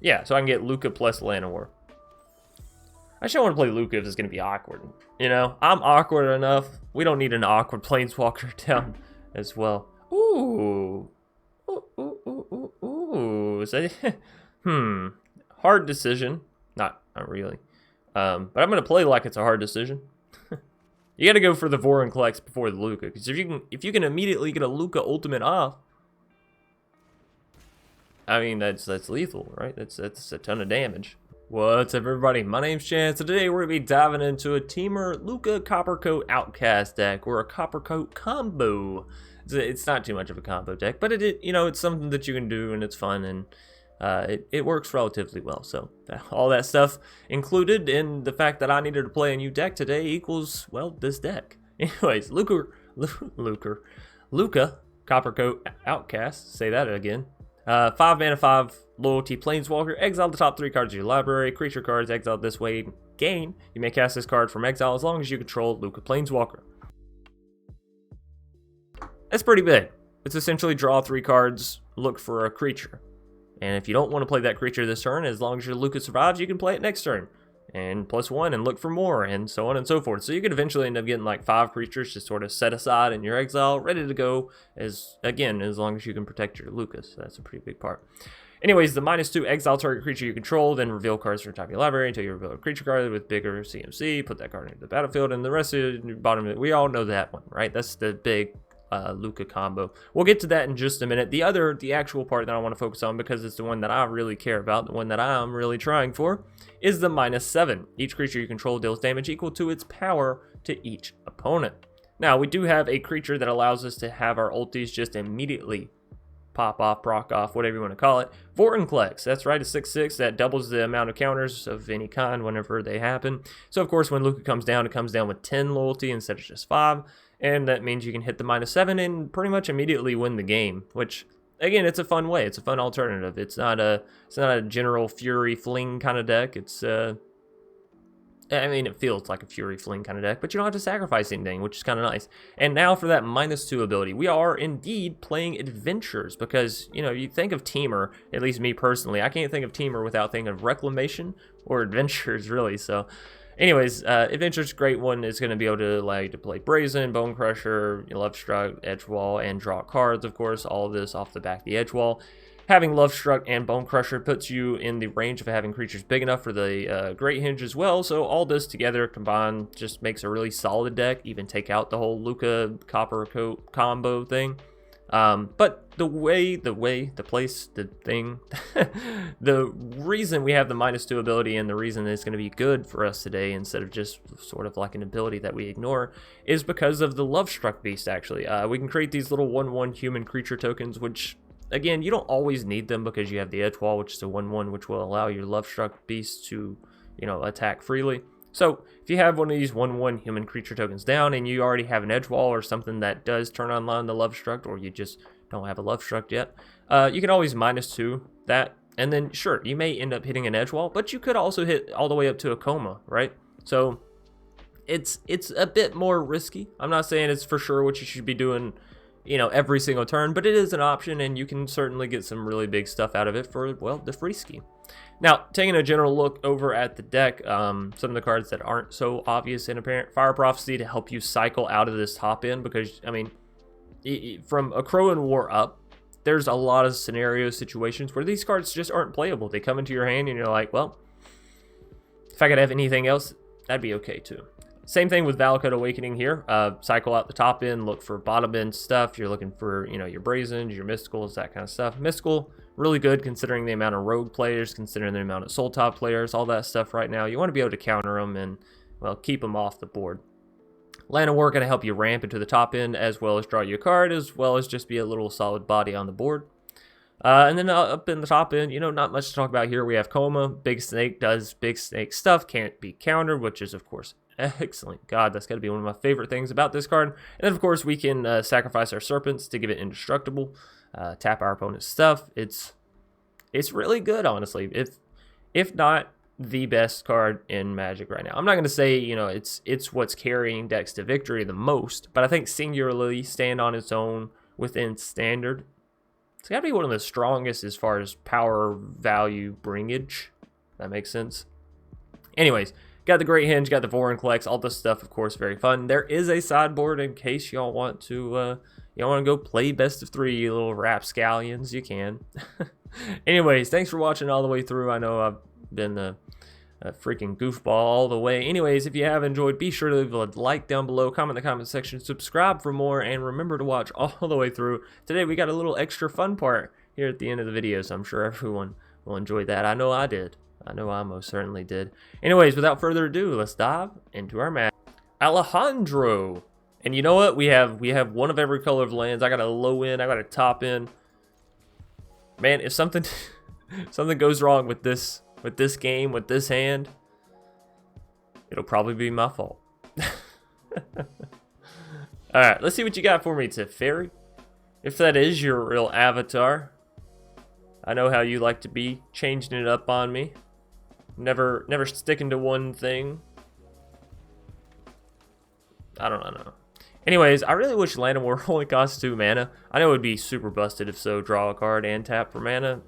Yeah, so I can get Lukka plus Llanowar. I just don't want to play Lukka if it's going to be awkward. You know, I'm awkward enough. We don't need an awkward Planeswalker down as well. Ooh. Ooh. Is that... Hard decision. Not really. But I'm going to play like it's a hard decision. You got to go for the Vorinclex before the Lukka. Because if you can immediately get a Lukka ultimate off, I mean, that's lethal, right? That's a ton of damage. What's up, everybody? My name's Chance, and today we're going to be diving into a Temur Lukka Coppercoat Outcast deck, or a Coppercoat combo. It's not too much of a combo deck, but it's something that you can do, and it's fun, and it works relatively well. So all that stuff included in the fact that I needed to play a new deck today equals, well, this deck. Anyways, Lukka Coppercoat Outcast, say that again. 5 mana, 5 loyalty Planeswalker. Exile the top 3 cards of your library. Creature cards exiled this way gain. You may cast this card from exile as long as you control Lukka Planeswalker. That's pretty big. It's essentially draw 3 cards, look for a creature. And if you don't want to play that creature this turn, as long as your Lukka survives, you can play it next turn. And +1 and look for more, and so on and so forth. So you could eventually end up getting like 5 creatures just sort of set aside in your exile, ready to go, as long as you can protect your Lukka. So that's a pretty big part. Anyways, the -2 exile target creature you control, then reveal cards from the top of your library until you reveal a creature card with bigger CMC, put that card into the battlefield, and the rest of the bottom of it, we all know that one, right? That's the big Lukka combo. We'll get to that in just a minute. The actual part that I want to focus on, because it's the one that I really care about, the one that I'm really trying for, is the -7. Each creature you control deals damage equal to its power to each opponent. Now, we do have a creature that allows us to have our ultis just immediately pop off, proc off, whatever you want to call it. Vorinclex, that's right, a 6/6 that doubles the amount of counters of any kind whenever they happen. So, of course, when Lukka comes down, it comes down with 10 loyalty instead of just 5. And that means you can hit the -7 and pretty much immediately win the game, which, again, it's a fun way. It's a fun alternative. It's not a general Fury Fling kind of deck. I mean, it feels like a Fury Fling kind of deck, but you don't have to sacrifice anything, which is kind of nice. And now for that -2 ability, we are indeed playing Adventures, because, you think of Temur, at least me personally, I can't think of Temur without thinking of Reclamation or Adventures, really, so... Anyways, Adventure's a great one. It's going to be able to allow you to play Brazen, Bone Crusher, Lovestruck, Edgewall, and draw cards, of course. All of this off the back of the Edgewall. Having Lovestruck and Bone Crusher puts you in the range of having creatures big enough for the Great Henge as well. So all this together combined just makes a really solid deck. Even take out the whole Lukka Coppercoat combo thing. But the reason we have the -2 ability, and the reason it's going to be good for us today instead of just sort of like an ability that we ignore, is because of the Lovestruck Beast, actually. We can create these little 1/1 human creature tokens, which, again, you don't always need them because you have the Edgewall, which is a 1/1, which will allow your Lovestruck Beast to, attack freely. So, if you have one of these 1/1 human creature tokens down, and you already have an Edgewall or something that does turn online the Lovestruck, or you just don't have a Lovestruck yet, you can always -2 that, and then, sure, you may end up hitting an Edgewall, but you could also hit all the way up to a Coma, right? So, it's a bit more risky. I'm not saying it's for sure what you should be doing, every single turn, but it is an option, and you can certainly get some really big stuff out of it for, well, the free ski. Now, taking a general look over at the deck, some of the cards that aren't so obvious and apparent. Fire Prophecy to help you cycle out of this top end, because, I mean, from a Crow and War up, there's a lot of situations where these cards just aren't playable. They come into your hand and you're like, well, if I could have anything else, that'd be okay too. Same thing with Valakut Awakening here. Cycle out the top end, look for bottom end stuff. You're looking for, your Brazens, your Mysticals, that kind of stuff. Mystical, really good considering the amount of Rogue players, considering the amount of Soul Top players, all that stuff right now. You want to be able to counter them and, well, keep them off the board. Llanowar going to help you ramp into the top end, as well as draw you a card, as well as just be a little solid body on the board. And then up in the top end, not much to talk about here. We have Coma. Big Snake does Big Snake stuff, can't be countered, which is, of course, excellent. God, that's got to be one of my favorite things about this card. And then, of course, we can sacrifice our Serpents to give it indestructible. Tap our opponent's stuff. It's really good, honestly. If not the best card in Magic right now. I'm not going to say, it's what's carrying decks to victory the most, but I think singularly stand on its own within Standard, It's got to be one of the strongest as far as power value bringage. That makes sense. Anyways, got the Great Hinge, got the Foreign Collects, all this stuff, of course, very fun. There is a sideboard in case y'all want to go play best of 3, you little rapscallions. You can. Anyways, thanks for watching all the way through. I know I've been a freaking goofball all the way. Anyways, if you have enjoyed, be sure to leave a like down below, comment in the comment section, subscribe for more, and remember to watch all the way through. Today we got a little extra fun part here at the end of the video, so I'm sure everyone will enjoy that. I know I did. I know I most certainly did. Anyways, without further ado, let's dive into our match. Alejandro. And you know what? We have one of every color of lands. I got a low end, I got a top end. Man, if something something goes wrong with this game, with this hand, it'll probably be my fault. Alright, let's see what you got for me, Teferi. If that is your real avatar. I know how you like to be, changing it up on me. Never sticking to one thing. I don't know. Anyways, I really wish Land War only costs 2 mana. I know it would be super busted if so, draw a card and tap for mana.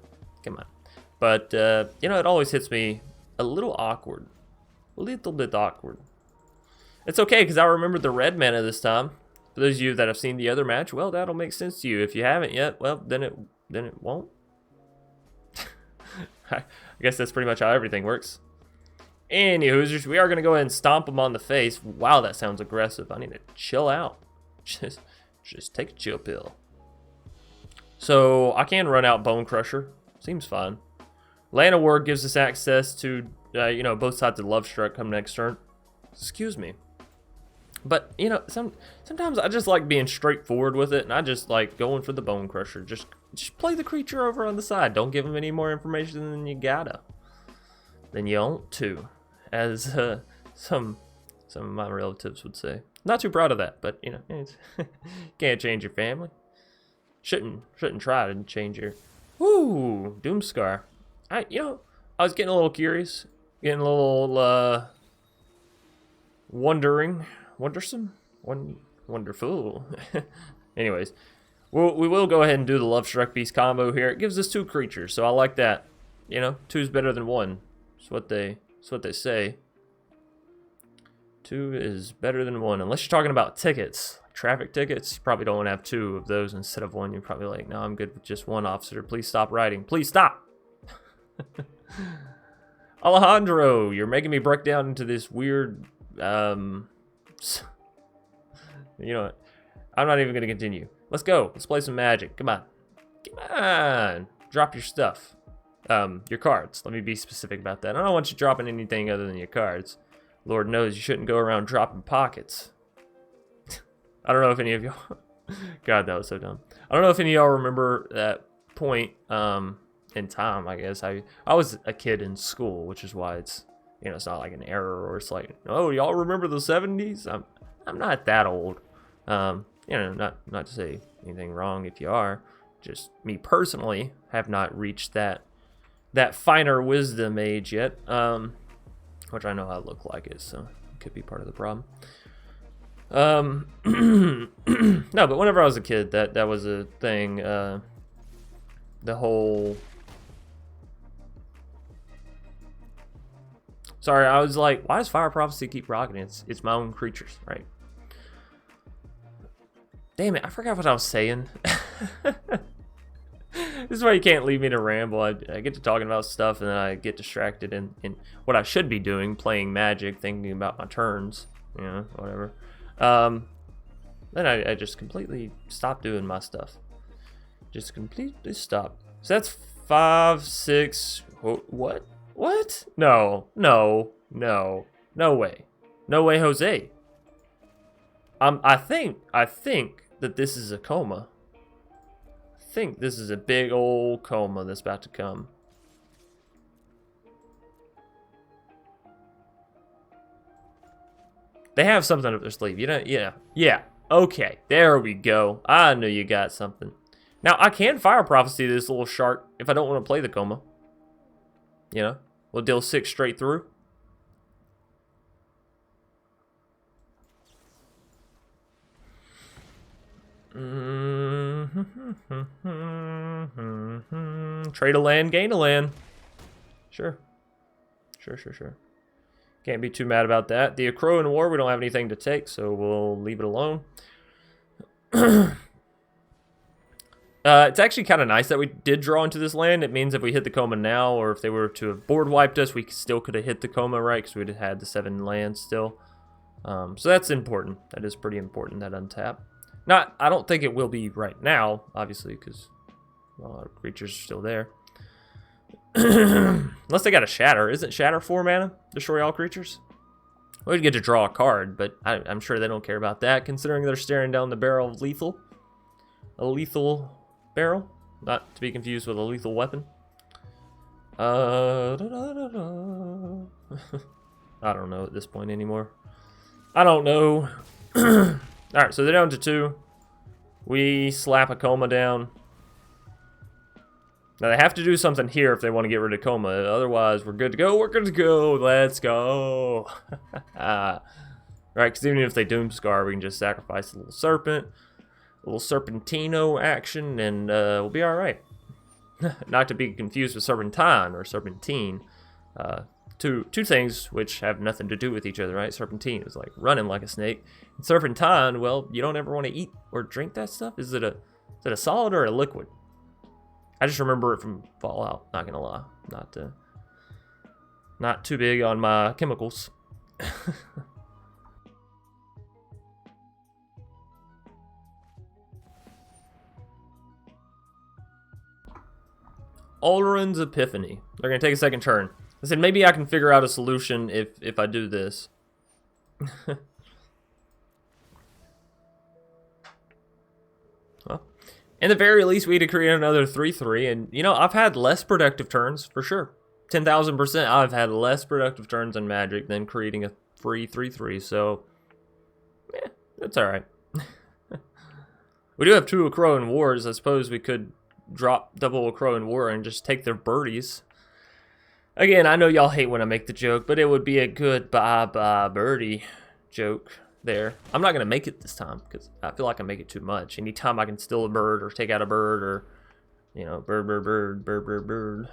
Come on. But, you know, it always hits me a little awkward. A little bit awkward. It's okay, because I remembered the red mana this time. For those of you that have seen the other match, well, that'll make sense to you. If you haven't yet, well, then it won't. I guess that's pretty much how everything works. Anywho, we are going to go ahead and stomp him on the face. Wow, that sounds aggressive. I need to chill out. Just take a chill pill. So, I can run out Bone Crusher. Seems fine. Land of War gives us access to, you know, both sides of Love Struck come next turn. Excuse me. But, you know, sometimes I just like being straightforward with it, and I just like going for the Bone Crusher. Just play the creature over on the side. Don't give him any more information than you gotta. Than you want to. As some of my relatives would say. Not too proud of that, but, you know, it's can't change your family. Shouldn't try to change your... Woo! Doomscar. You know, I was getting a little curious. Getting a little, wonderful. Anyways, we will go ahead and do the Love Struck Beast combo here. It gives us 2 creatures, so I like that. You know, 2's better than 1. That's what they say. 2 is better than 1, unless you're talking about tickets, traffic tickets. You probably don't want to have 2 of those instead of 1. You're probably like, no, I'm good with just 1, officer. Please stop writing. Please stop. Alejandro, you're making me break down into this weird, you know what? I'm not even going to continue. Let's go. Let's play some Magic. Come on. Come on. Drop your stuff. Your cards. Let me be specific about that. I don't want you dropping anything other than your cards. Lord knows you shouldn't go around dropping pockets. I don't know if any of y'all... God, that was so dumb. I don't know if any of y'all remember that point, in time, I guess. I was a kid in school, which is why it's, you know, it's not like an error or it's like, oh, y'all remember the 70s? I'm not that old. You know, not to say anything wrong if you are. Just me personally have not reached that finer wisdom age yet. Which I know I look like it, so it could be part of the problem. No, but whenever I was a kid, that was a thing. The whole... Sorry, I was like, why does Fire Prophecy keep rocking? It's my own creatures, right? Damn it, I forgot what I was saying. This is why you can't leave me to ramble. I get to talking about stuff and then I get distracted in what I should be doing, playing Magic, thinking about my turns, you know, whatever. Then I just completely stopped doing my stuff. Just completely stopped. So that's 5, 6, what? What? No way. No way, Jose. I think that this is a coma. I think this is a big old coma that's about to come. They have something up their sleeve, you know? Yeah. Okay, there we go. I knew you got something. Now, I can Fire Prophecy this little shark if I don't want to play the coma. You know? We'll deal 6 straight through. Trade a land, gain a land. Sure. Sure. Can't be too mad about that. The Crowan War, we don't have anything to take, so we'll leave it alone. It's actually kind of nice that we did draw into this land. It means if we hit the coma now, or if they were to have board wiped us, we still could have hit the coma, right? Because we'd have had the 7 lands still. So that's important. That is pretty important, that untap. I don't think it will be right now, obviously, because our creatures are still there. Unless they got a Shatter. Isn't Shatter 4 mana? Destroy all creatures? We'd get to draw a card, but I'm sure they don't care about that, considering they're staring down the barrel of lethal. A lethal barrel, not to be confused with a lethal weapon. I don't know at this point anymore. I don't know. Alright, so they're down to 2. We slap a coma down. Now they have to do something here if they want to get rid of coma. Otherwise, we're good to go. We're good to go. Let's go. Right, because even if they Doomscar, we can just sacrifice a little serpent. A little Serpentino action, and we'll be alright. Not to be confused with Serpentine or Serpentine. Two things which have nothing to do with each other, right? Serpentine is like running like a snake. And Serpentine, well, you don't ever want to eat or drink that stuff. Is it a solid or a liquid? I just remember it from Fallout, not gonna lie. Not too big on my chemicals. Alrund's Epiphany. They're going to take a second turn. I said maybe I can figure out a solution if I do this. Well, in the very least, we need to create another 3/3. And, you know, I've had less productive turns, for sure. 10,000%. I've had less productive turns in Magic than creating a free 3/3. So, yeah, that's alright. We do have 2 Crowan Wars. I suppose we could drop double a Crowan War and just take their birdies. Again, I know y'all hate when I make the joke, but it would be a good bye-bye birdie joke there. I'm not going to make it this time because I feel like I make it too much. Anytime I can steal a bird or take out a bird or, you know, bird.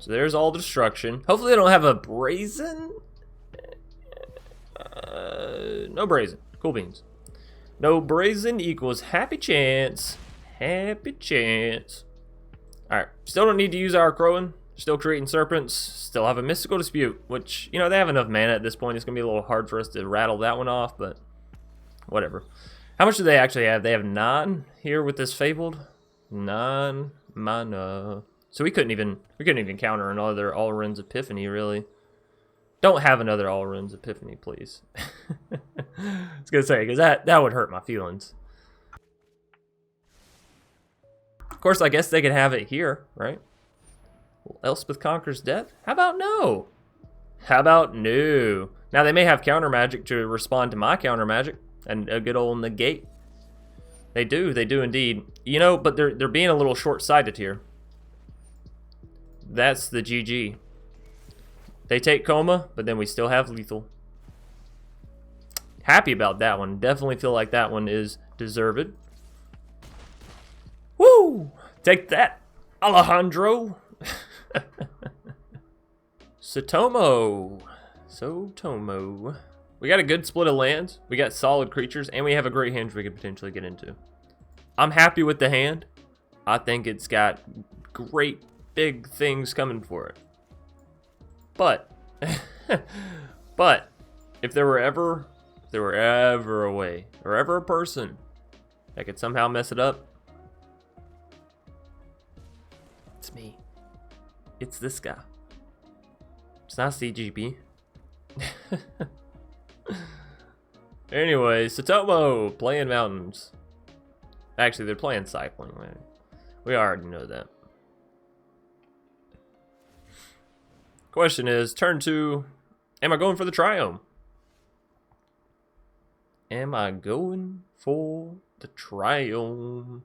So there's all the destruction. Hopefully they don't have a brazen. No brazen. Cool beans. No brazen equals happy chance. Happy chance. Alright. Still don't need to use our Crowan. Still creating serpents. Still have a mystical dispute. Which, you know, they have enough mana at this point. It's going to be a little hard for us to rattle that one off. But whatever. How much do they actually have? They have 9 here with this Fabled. 9 mana. So we couldn't even counter another Alrund's Epiphany, really. Don't have another Alrund's Epiphany, please. I was gonna say, because that would hurt my feelings. Of course, I guess they could have it here, right? Elspeth Conquers Death? How about no? How about no? Now, they may have counter magic to respond to my counter magic, and a good old negate. They do indeed. You know, but they're being a little short-sighted here. That's the GG. They take coma, but then we still have lethal. Happy about that one. Definitely feel like that one is deserved. Woo! Take that, Alejandro. Sotomo. We got a good split of lands. We got solid creatures, and we have a great hand we could potentially get into. I'm happy with the hand. I think it's got great big things coming for it. But if there were ever a way, or ever a person that could somehow mess it up, it's me. It's this guy. It's not CGB. Anyway, Sotomo playing mountains. Actually, they're playing cycling. Right? We already know that. Question is, turn 2, am I going for the Triome? Am I going for the Triome?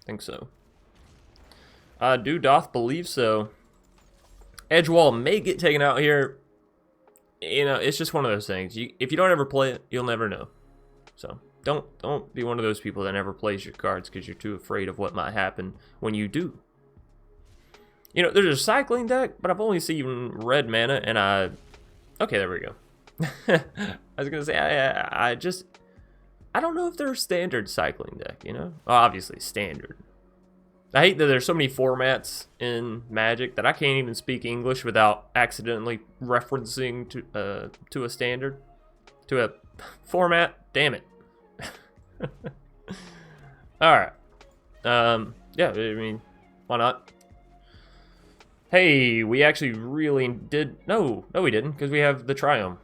Think so. I do doth believe so. Edgewall may get taken out here. You know, it's just one of those things. If you don't ever play it, you'll never know. So don't be one of those people that never plays your cards because you're too afraid of what might happen when you do. You know, there's a cycling deck, but I've only seen red mana, and okay, there we go. I was gonna say I don't know if they're a standard cycling deck. You know, well, obviously standard. I hate that there's so many formats in Magic that I can't even speak English without accidentally referencing to a standard, to a format. Damn it. All right. Yeah, I mean, why not? Hey, we actually really did. No, we didn't, because we have the Triumph.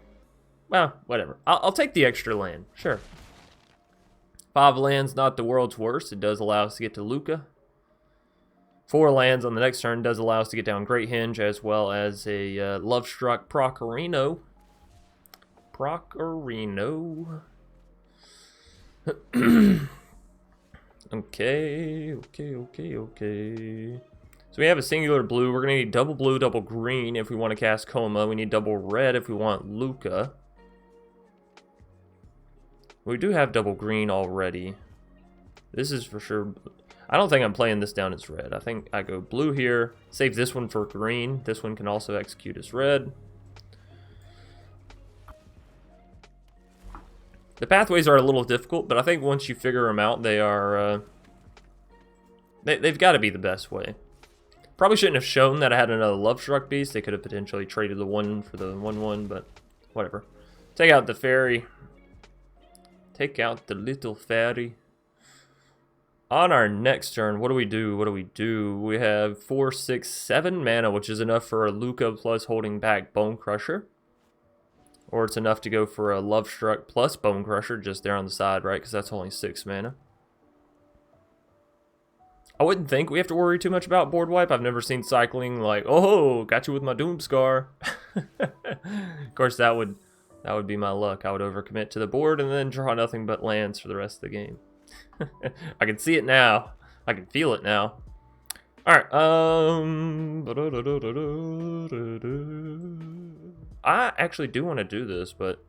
Well, whatever. I'll take the extra land. Sure. 5 lands, not the world's worst. It does allow us to get to Lukka. 4 lands on the next turn does allow us to get down Great Henge, as well as a Lovestruck Procarino. Okay. So we have a singular blue. We're going to need double blue, double green if we want to cast Coma. We need double red if we want Lukka. We do have double green already. This is for sure. I don't think I'm playing this down as red. I think I go blue here. Save this one for green. This one can also execute as red. The pathways are a little difficult, but I think once you figure them out, they are... they've got to be the best way. Probably shouldn't have shown that I had another Lovestruck Beast. They could have potentially traded the 1 for the 1/1, but whatever. Take out the fairy. Take out the little fairy. On our next turn, what do we do? We have 4, 6, 7 mana, which is enough for a Lukka plus holding back Bone Crusher. Or it's enough to go for a Lovestruck plus Bone Crusher just there on the side, right? Because that's only 6 mana. I wouldn't think we have to worry too much about board wipe. I've never seen cycling like, oh, got you with my Doomscar. Of course, that would be my luck. I would overcommit to the board and then draw nothing but lands for the rest of the game. I can see it now. I can feel it now. Alright, I actually do want to do this, but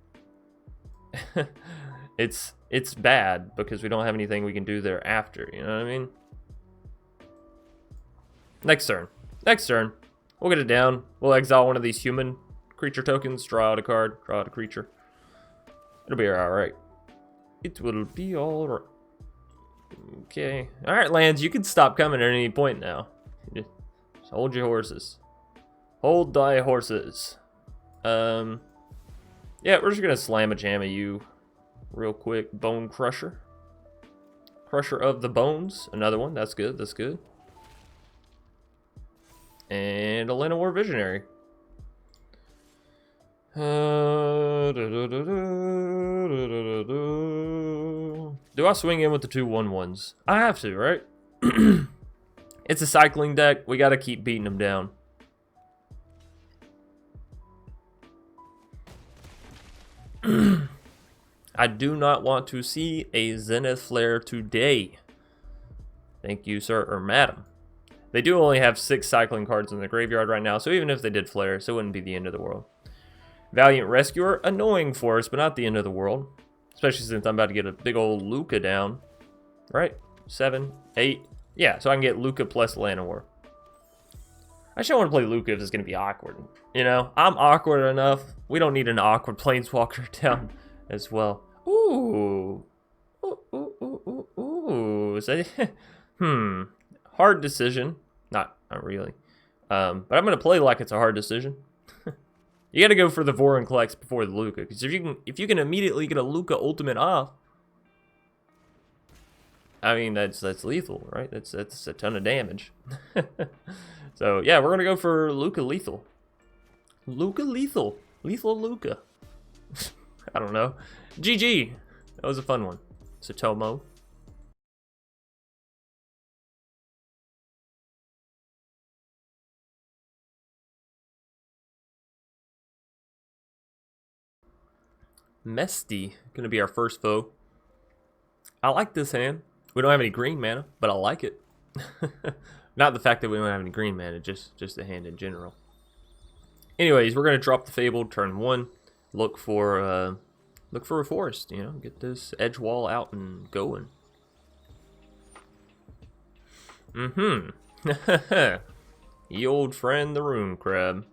it's bad because we don't have anything we can do thereafter, you know what I mean? Next turn. We'll get it down. We'll exile one of these human creature tokens, draw out a card, draw out a creature. It'll be alright. It will be alright. Okay. Alright, lands, you can stop coming at any point now. Just hold your horses. Hold thy horses. Yeah, we're just gonna slam a jam at you real quick. Bone Crusher. Crusher of the Bones. Another one. That's good. And a Llanowar Visionary. Do I swing in with the 2 1/1s? I have to, right? It's a cycling deck. We got to keep beating them down. I do not want to see a Zenith Flare today. Thank you, sir or madam. They do only have 6 cycling cards in the graveyard right now, so even if they did flare, so it wouldn't be the end of the world. Valiant Rescuer, annoying for us, but not the end of the world. Especially since I'm about to get a big old Lukka down. Right? 7, 8. Yeah, so I can get Lukka plus Llanowar. I just don't want to play Lukka if it's going to be awkward. You know, I'm awkward enough. We don't need an awkward Planeswalker down as well. Ooh. Is that... Hard decision. Not really. But I'm going to play like it's a hard decision. You got to go for the Vorinclex before the Lukka, because if you can immediately get a Lukka ultimate off, I mean that's lethal, right? That's a ton of damage. So yeah, we're gonna go for Lukka lethal. Lethal Lukka. I don't know. GG. That was a fun one. Satomo. Mesty, gonna be our first foe. I like this hand. We don't have any green mana, but I like it. Not the fact that we don't have any green mana, just the hand in general. Anyways, we're gonna drop the Fabled turn 1. Look for a forest. You know, get this edge wall out and going. Ye old friend, the Rune Crab.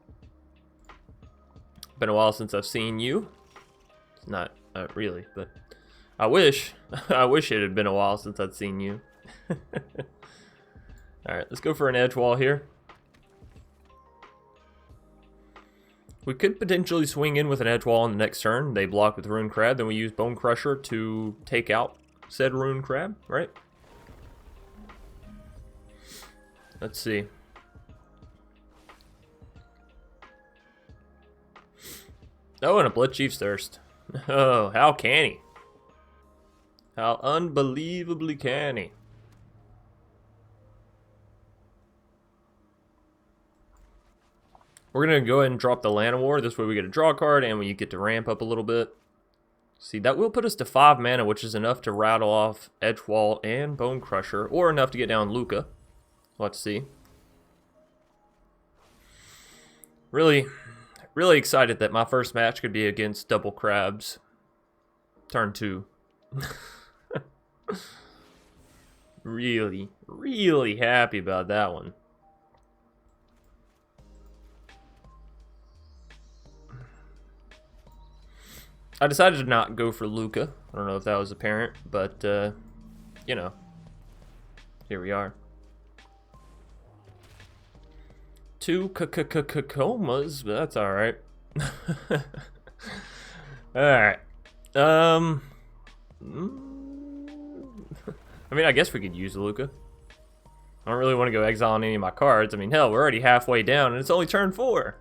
Been a while since I've seen you. It's not really, but I wish. I wish it had been a while since I'd seen you. Alright, let's go for an edge wall here. We could potentially swing in with an edge wall on the next turn. They block with Rune Crab, then we use Bone Crusher to take out said Rune Crab, right? Let's see. Oh, and a Blood Chief's Thirst. Oh, how can he? How unbelievably can he? We're going to go ahead and drop the Llanowar. This way we get a draw card and we get to ramp up a little bit. See, that will put us to 5 mana, which is enough to rattle off Edgewall and Bone Crusher, or enough to get down Lukka. Let's see. Really excited that my first match could be against Double Crabs. Turn 2. Really happy about that one. I decided to not go for Lukka. I don't know if that was apparent, but, you know, here we are. 2 comas, but that's alright. Alright. I mean, I guess we could use Lukka. I don't really want to go exile on any of my cards. I mean, hell, we're already halfway down, and it's only turn 4.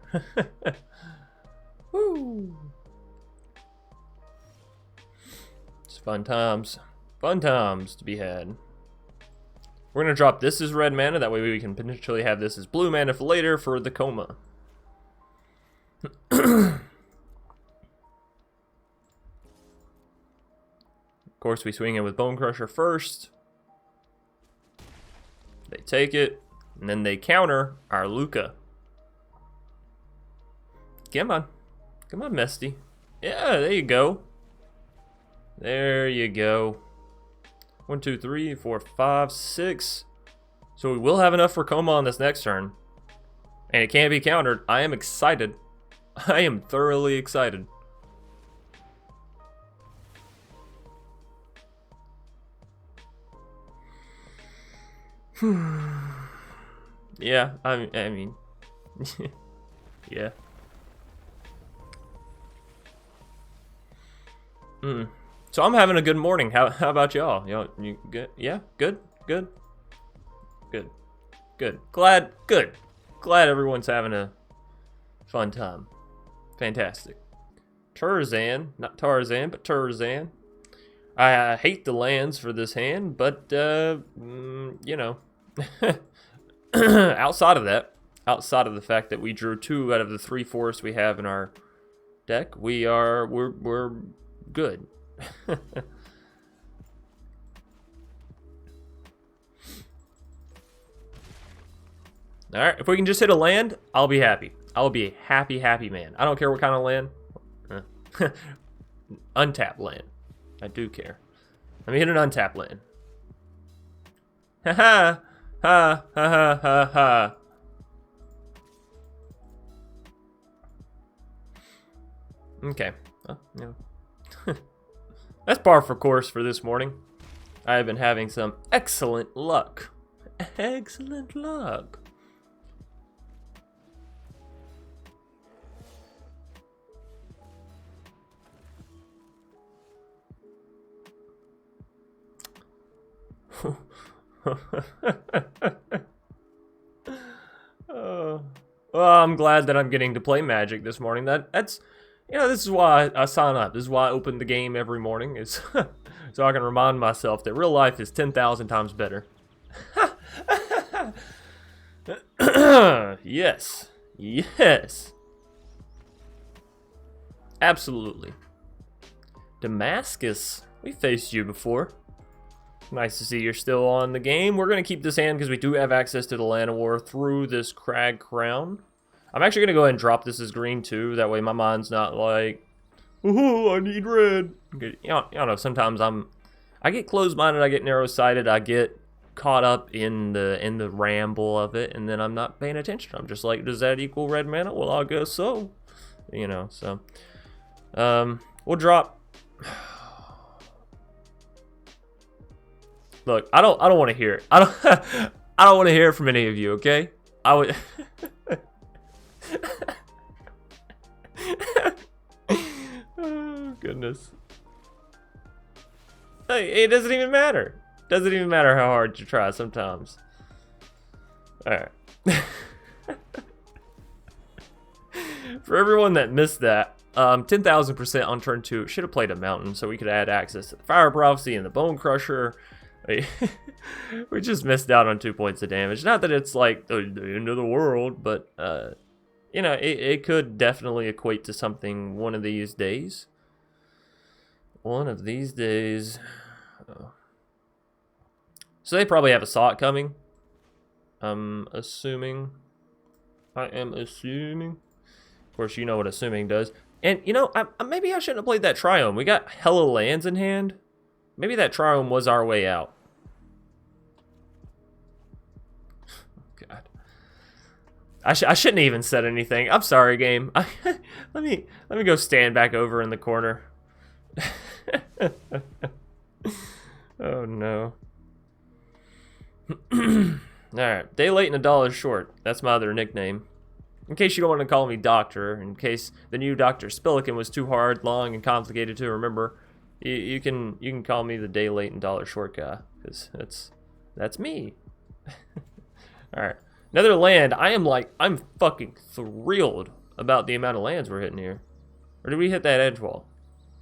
Woo! It's fun times. Fun times to be had. We're going to drop this as red mana. That way we can potentially have this as blue mana for later for the Coma. Of course, we swing in with Bone Crusher first. They take it, and then they counter our Lukka. Come on. Come on, Mesty. Yeah, there you go. There you go. 1, 2, 3, 4, 5, 6. So we will have enough for Coma on this next turn. And it can't be countered. I am excited. I am thoroughly excited. Yeah, I mean yeah. So I'm having a good morning. How about y'all? Y'all, you good? Yeah, good. Glad everyone's having a fun time. Fantastic. Tarzan, not Tarzan, but Tarzan. I hate the lands for this hand, but you know, outside of the fact that we drew 2 out of the 3 forests we have in our deck, we're good. Alright, if we can just hit a land, I'll be happy. I'll be a happy man. I don't care what kind of land. Untapped land. I do care. Let me hit an untapped land. Ha ha ha ha ha ha. Okay. Well, you know. That's par for course for this morning. I have been having some excellent luck. Excellent luck. Well, I'm glad that I'm getting to play Magic this morning. That's you know, this is why I sign up. This is why I open the game every morning, is so I can remind myself that real life is 10,000 times better. Yes. Absolutely. Damascus. We faced you before. Nice to see you're still on the game. We're going to keep this hand because we do have access to the Land of War through this Crag Crown. I'm actually going to go ahead and drop this as green too. That way my mind's not like, oh, I need red. You know, sometimes I get closed-minded, I get narrow-sighted, I get caught up in the ramble of it, and then I'm not paying attention. I'm just like, does that equal red mana? Well, I guess so. You know, so we'll drop. Look, I don't want to hear it. I don't want to hear it from any of you, okay? I would oh goodness. Hey, it doesn't even matter. Doesn't even matter how hard you try sometimes. Alright. For everyone that missed that, 10,000% on turn 2. Should have played a mountain so we could add access to the Fire Prophecy and the Bone Crusher. We just missed out on 2 points of damage. Not that it's like the end of the world, but you know, it could definitely equate to something one of these days. One of these days. Oh. So they probably have a SOT coming. I'm assuming. I am assuming. Of course, you know what assuming does. And, you know, maybe I shouldn't have played that Triome. We got hella lands in hand. Maybe that Triome was our way out. God. I shouldn't have even said anything. I'm sorry, game. Let me go stand back over in the corner. Oh, no. Alright, day late and $1 short. That's my other nickname. In case you don't want to call me Doctor, in case the new Dr. Spillikin was too hard, long, and complicated to remember, you can call me the day late and $1 short guy, because that's me. Alright, another land. I'm fucking thrilled about the amount of lands we're hitting here. Or did we hit that edge wall?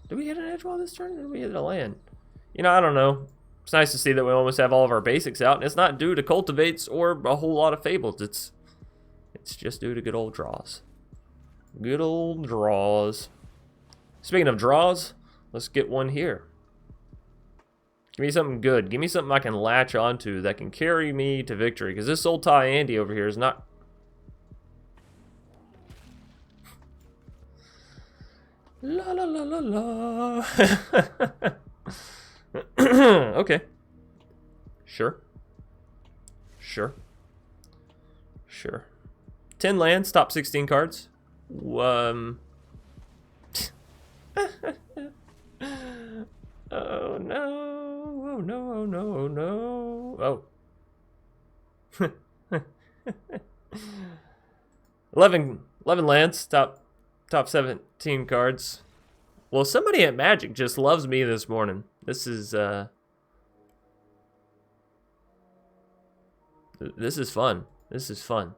Did we hit an edge wall this turn, or did we hit a land? You know, I don't know. It's nice to see that we almost have all of our basics out, and it's not due to cultivates or a whole lot of fables. It's just due to good old draws. Good old draws. Speaking of draws, let's get one here. Give me something good. Give me something I can latch onto that can carry me to victory, because this old Ty Andy over here is not... La la la la la. Okay. Sure. 10 lands, top 16 cards. Oh no. Oh no, oh no, oh no. Oh. 11 lands, top 17 cards. Well, somebody at Magic just loves me this morning. This is fun. This is fun.